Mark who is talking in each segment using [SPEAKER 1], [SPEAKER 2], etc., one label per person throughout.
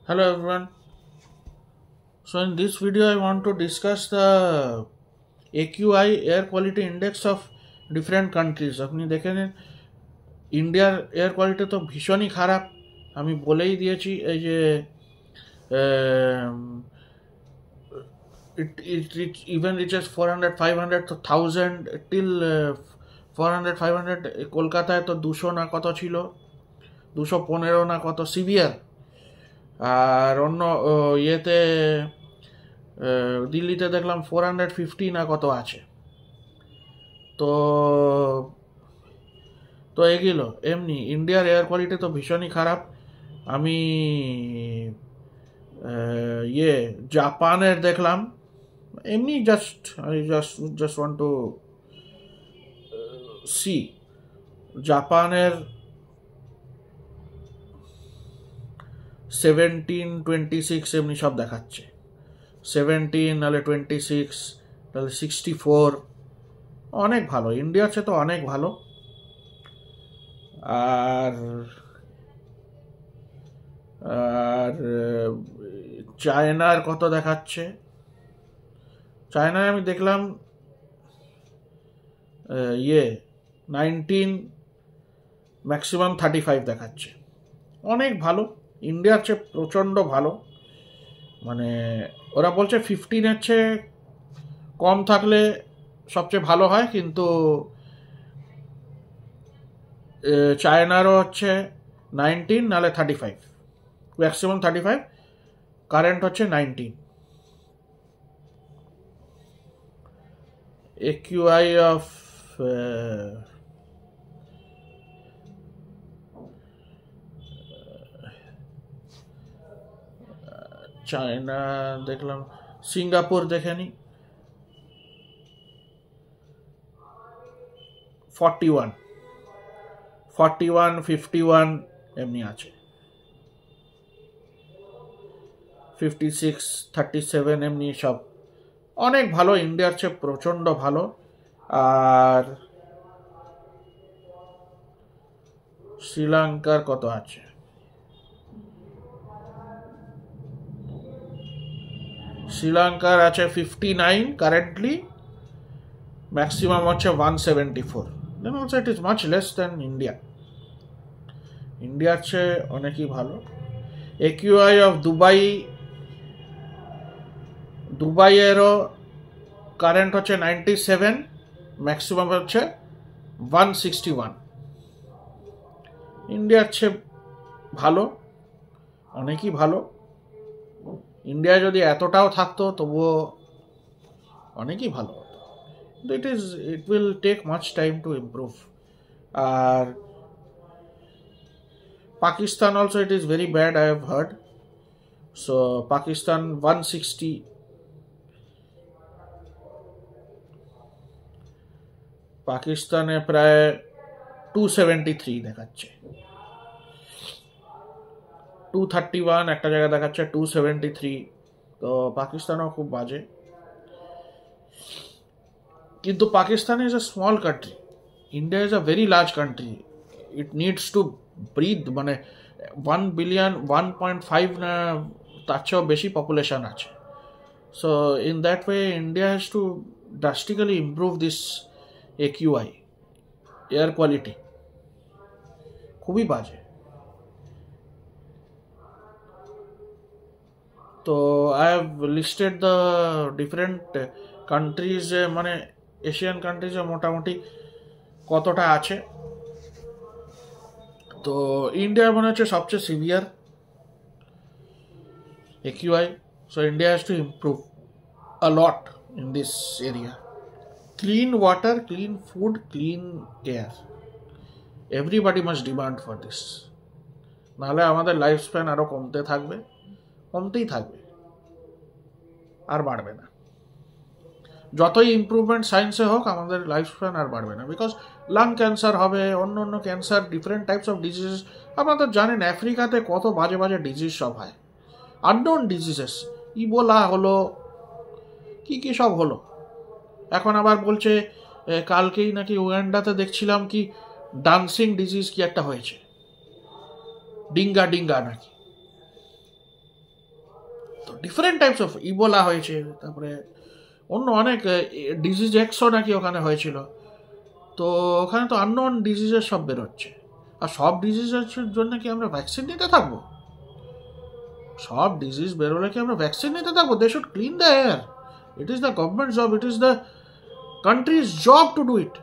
[SPEAKER 1] Hello everyone. So in this video I want to discuss the AQI air quality index of different countries. আপনি দেখে নিন ইন্ডিয়ার air quality তো ভীষণই খারাপ। আমি বলেই দিয়েছি এই যে it even reaches 400 500 to 1000 till 400 500 কলকাতায় তো 200 না কত ছিল, 215 না কত সিভিয়ার। আর অন্য ইয়েতে দিল্লিতে দেখলাম 450 না কত আছে। তো তো এগুলো এমনি ইন্ডিয়ার এয়ার কোয়ালিটি তো ভীষণই খারাপ। আমি জাপানের দেখলাম এমনি জাস্ট ওয়ান্ট টু সি জাপানের 17 26 এমনি সব দেখাচ্ছে। 17 নাহলে 26 নাহলে 64, অনেক ভালো, ইন্ডিয়ার চেয়ে তো অনেক ভালো। আর আর চায়নার কত দেখাচ্ছে, চায়নায় আমি দেখলাম 19 ম্যাক্সিমাম 35 দেখাচ্ছে, অনেক ভালো, ইন্ডিয়ার চেয়ে প্রচণ্ড ভালো। মানে ওরা বলছে 15-এর চেয়ে কম থাকলে সবচেয়ে ভালো হয়, কিন্তু চায়নারও হচ্ছে 19 নাহলে 35, ম্যাক্সিমাম 35, কারেন্ট হচ্ছে 19। AQI অফ চায়না দেখলাম, সিঙ্গাপুর দেখে নি 41 51 এমনি আছে, 56 37 এমনি সব অনেক ভালো, ইন্ডিয়ার চেয়ে প্রচণ্ড ভালো। আর শ্রীলঙ্কার কত আছে, শ্রীলঙ্কার আছে 59 কারেন্টলি, ম্যাক্সিমাম হচ্ছে 174। Then also it is much less than India, ইন্ডিয়ার চেয়ে অনেকই ভালো। AQI অফ দুবাইয়েরও কারেন্ট হচ্ছে 97, ম্যাক্সিমাম হচ্ছে 161, ইন্ডিয়ার চেয়ে ভালো, অনেকই ভালো। ইন্ডিয়ায় যদি এতটাও থাকতো তবুও অনেকই ভালো হতো, কিন্তু it will take much time to improve. R Pakistan also it is very bad, I have heard. So Pakistan 160, পাকিস্তানে প্রায় 273 দেখাচ্ছে, 231 একটা জায়গায় দেখাচ্ছে 273। তো পাকিস্তানও খুব বাজে, কিন্তু Pakistan is a small country, India is a very large country, it needs to breathe. মানে 1 বিলিয়ন 1.5 না তার চেয়েও বেশি পপুলেশন আছে। So in that way India has to drastically improve this AQI air quality, খুবই বাজে। তো I have listed the different countries, মানে এশিয়ান কান্ট্রিজে মোটামুটি কতটা আছে। তো ইন্ডিয়া মনে হচ্ছে সবচেয়ে severe AQI, so India has to improve a lot in this area. Clean water, clean food, clean air, everybody must demand for this, নাহলে আমাদের লাইফ স্প্যান আরও কমতেই থাকবে, আর বাড়বে না। যতই ইমপ্রুভমেন্ট সায়েন্সে হোক আমাদের লাইফ স্প্যান আর বাড়বে না, বিকজ লাং ক্যান্সার হবে, অন্য cancer, different types of diseases. আপনারা তো জানেন আফ্রিকাতে কত বাজে বাজে ডিজিজ সব হয়, আননোন ডিজিজেস, ইবোলা হলো, কি সব হলো। এখন আবার বলছে কালকেই নাকি উগান্ডাতে দেখছিলাম কি ডান্সিং ডিজিজ কি একটা হয়েছে, ডিঙ্গা নাকি। তো ডিফারেন্ট টাইপস অফ ইবোলা হয়েছে, তারপরে অন্য অনেক ডিজিজ এক্সও নাকি ওখানে হয়েছিল। তো ওখানে তো আননোন ডিজিজের সব বেরোচ্ছে। আর সব ডিজিজের জন্য কি আমরা ভ্যাকসিন নিতে থাকবো? সব ডিজিজ বেরোলে কি আমরা ভ্যাকসিন নিতে থাকবো? They should clean the air. It is the government job, it is the country's job to do it.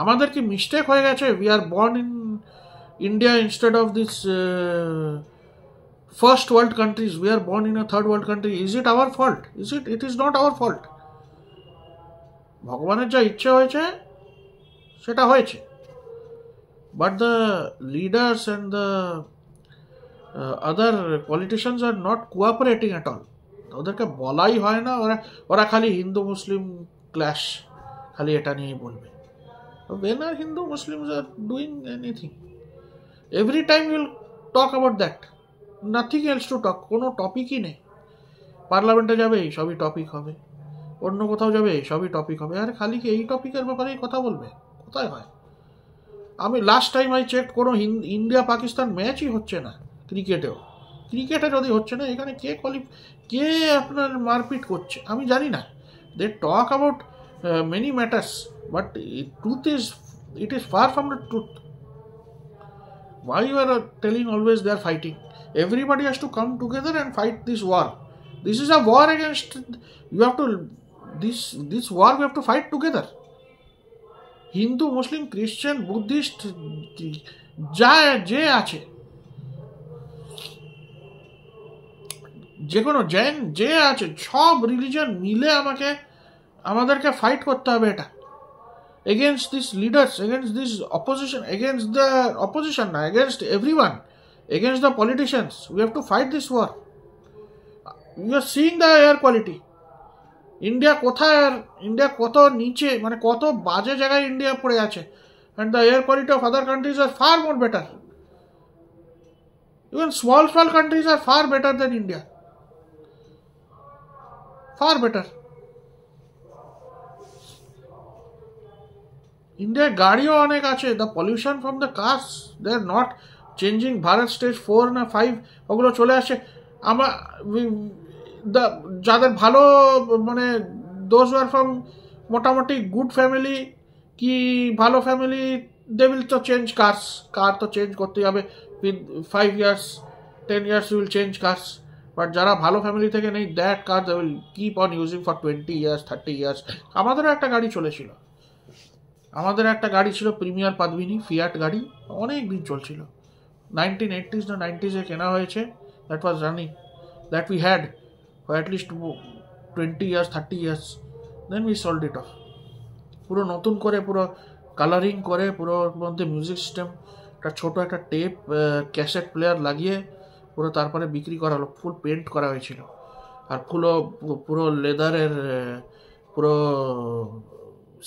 [SPEAKER 1] আমাদের কি মিস্টেক হয়ে গেছে? We are born in India instead of this first world countries. We are born in a third world country. Is it our fault? It is not our fault. ভগবানের যা ইচ্ছে হয়েছে সেটা হয়েছে, but the leaders and the other politicians are not cooperating at all. ওদেরকে বলাই হয় না, ওরা খালি হিন্দু মুসলিম ক্ল্যাশ, খালি এটা নিয়েই বলবে। When are Hindu Muslims are doing anything? Every time we'll talk about that. Nothing else to talk. কোনো টপিকই নেই। পার্লামেন্টে যাবে সবই টপিক হবে, অন্য কোথাও যাবে সবই টপিক হবে। আর খালি কি এই টপিকের ব্যাপারেই কথা বলবে? কোথায় হয়? আমি লাস্ট টাইম চেক কোনো ইন্ডিয়া পাকিস্তান ম্যাচই হচ্ছে না ক্রিকেটেও। ক্রিকেটে যদি হচ্ছে না, এখানে কে আপনার মারপিট করছে আমি জানি না। They talk about many matters, but it is far from the truth. Why you are telling always they are fighting? Everybody has to come together and fight this war. This is a war against, you have to, this war we have to fight together. Hindu, Muslim, Christian, Buddhist, যে আছে, যে কোনো জৈন যে আছে, সব religion মিলে আমাদেরকে fight করতে হবে এটা, against these leaders, against this opposition, against the opposition, against everyone, against the politicians. We have to fight this war. You are seeing the air quality. India কোথায়, ইন্ডিয়া কত নিচে, মানে কত বাজে জায়গায় ইন্ডিয়া পড়ে আছে, and the air quality of other countries are far more better. Even small countries are far better than India. Far better. ইন্ডিয়ায় গাড়িও অনেক আছে। The pollution from the cars, they are not changing. Bharat stage 4 না 5 ওগুলো চলে আসে। যাদের ভালো, মানে দোজ আর ফ্রম মোটামুটি গুড ফ্যামিলি কি ভালো ফ্যামিলি, দে উইল তো চেঞ্জ কার তো চেঞ্জ করতেই হবে। With 5 years 10 years will change cars. But যারা ভালো ফ্যামিলি থেকে নেই, that car they will keep on using for 20 years 30 years। আমাদেরও একটা গাড়ি চলেছিল, আমাদের একটা গাড়ি ছিল প্রিমিয়ার পাদমিনী ফিয়াট গাড়ি, অনেক দিন চলছিল। 1980s না 90s কেনা হয়েছে। That was running, that we had for at least 20 years 30 years, then we sold it off. পুরো নতুন করে, পুরো কালারিং করে, পুরো মধ্যে মিউজিক সিস্টেম, একটা ছোটো একটা টেপ ক্যাসেট প্লেয়ার লাগিয়ে পুরো তারপরে বিক্রি করা হলো। ফুল পেন্ট করা হয়েছিল, আর পুরো লেদারের পুরো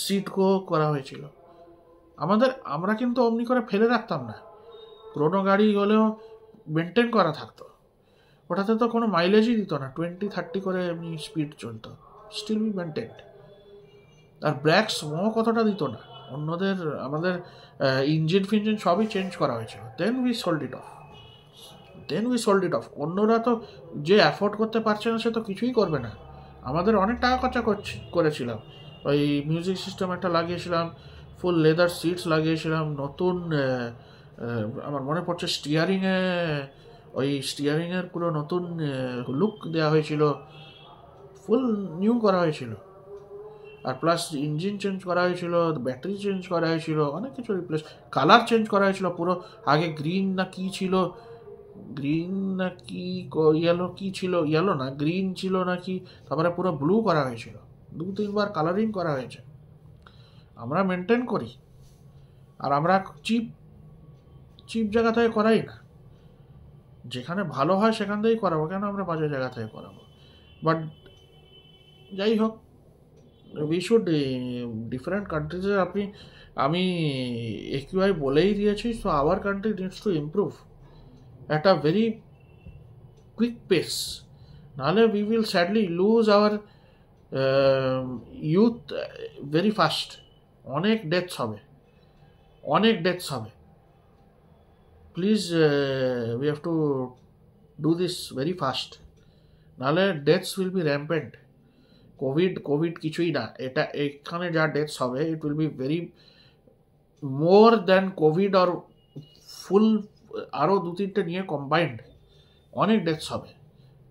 [SPEAKER 1] সিটকো করা হয়েছিল। আমরা কিন্তু অমনি করে ফেলে রাখতাম না। পুরোনো গাড়ি হলেও মেনটেন করা থাকতো। ওটাতে তো কোনো মাইলেজই দিত না, 20-30 করে এমনি স্পিড চলতো, স্টিল উই মেনটেন। আর ব্রেক স্মোক কতটা দিত না। আমাদের ইঞ্জিন ফিঞ্জিন সবই চেঞ্জ করা হয়েছিল। Then we sold it off. অন্যরা তো যে অ্যাফোর্ড করতে পারছে না, সে তো কিছুই করবে না। আমাদের অনেক টাকা খরচা করেছিলাম। ওই মিউজিক সিস্টেম একটা লাগিয়েছিলাম, ফুল লেদার সিটস লাগিয়েছিলাম, নতুন আমার মনে পড়ছে স্টিয়ারিংয়ের পুরো নতুন লুক দেওয়া হয়েছিল, ফুল নিউ করা হয়েছিল। আর প্লাস ইঞ্জিন চেঞ্জ করা হয়েছিল, ব্যাটারি চেঞ্জ করা হয়েছিল, অনেক কিছু রিপ্লেস, কালার চেঞ্জ করা হয়েছিল পুরো। আগে গ্রিন না কি ছিল, ইয়েলো কি ছিল, ইয়েলো না গ্রিন ছিল নাকি, তারপরে পুরো ব্লু করা হয়েছিল। 2-3 বার কালারিং করা হয়েছে। আমরা মেনটেন করি, আর আমরা চিপ জায়গা থেকে করাই না। যেখানে ভালো হয় সেখান থেকেই করাবো, কেন আমরা বাজে জায়গা থেকে করাবো? বাট যাই হোক, উই শুড ডিফারেন্ট কান্ট্রিজে, আমি একিউআই বলেই দিয়েছি। So our country needs to improve at a very quick pace, নাহলে we will sadly lose our youth very fast. অনেক ডেথস হবে। Please we have to do this very fast. নাহলে deaths will be rampant. Covid কিছুই না, এটা এখানে যা deaths হবে it will be very more than Covid আর ফুল আরও 2-3টে নিয়ে কম্বাইন্ড অনেক ডেথস হবে।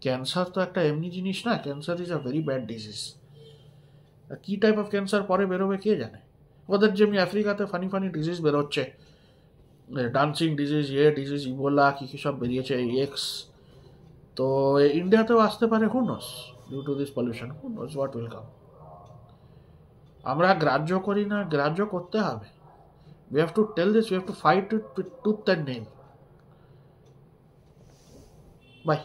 [SPEAKER 1] ক্যান্সার তো একটা এমনি জিনিস না, cancer is a very bad disease. কী টাইপ অফ ক্যান্সার পরে বেরোবে কে জানে। ওদের যেমনি আফ্রিকাতে ফানি ফানি ডিজিজ বেরোচ্ছে, ডান্সিং ডিজিজ, ডিজিজ, ইবোলা, কী কী সব বেরিয়েছে, এক্স, তো ইন্ডিয়াতেও আসতে পারে, who knows, due to this pollution, who knows what will come. আমরা গ্রাহ্য করি না, গ্রাহ্য করতে হবে। We have to tell this, we have to fight it with tooth and nail. Bye.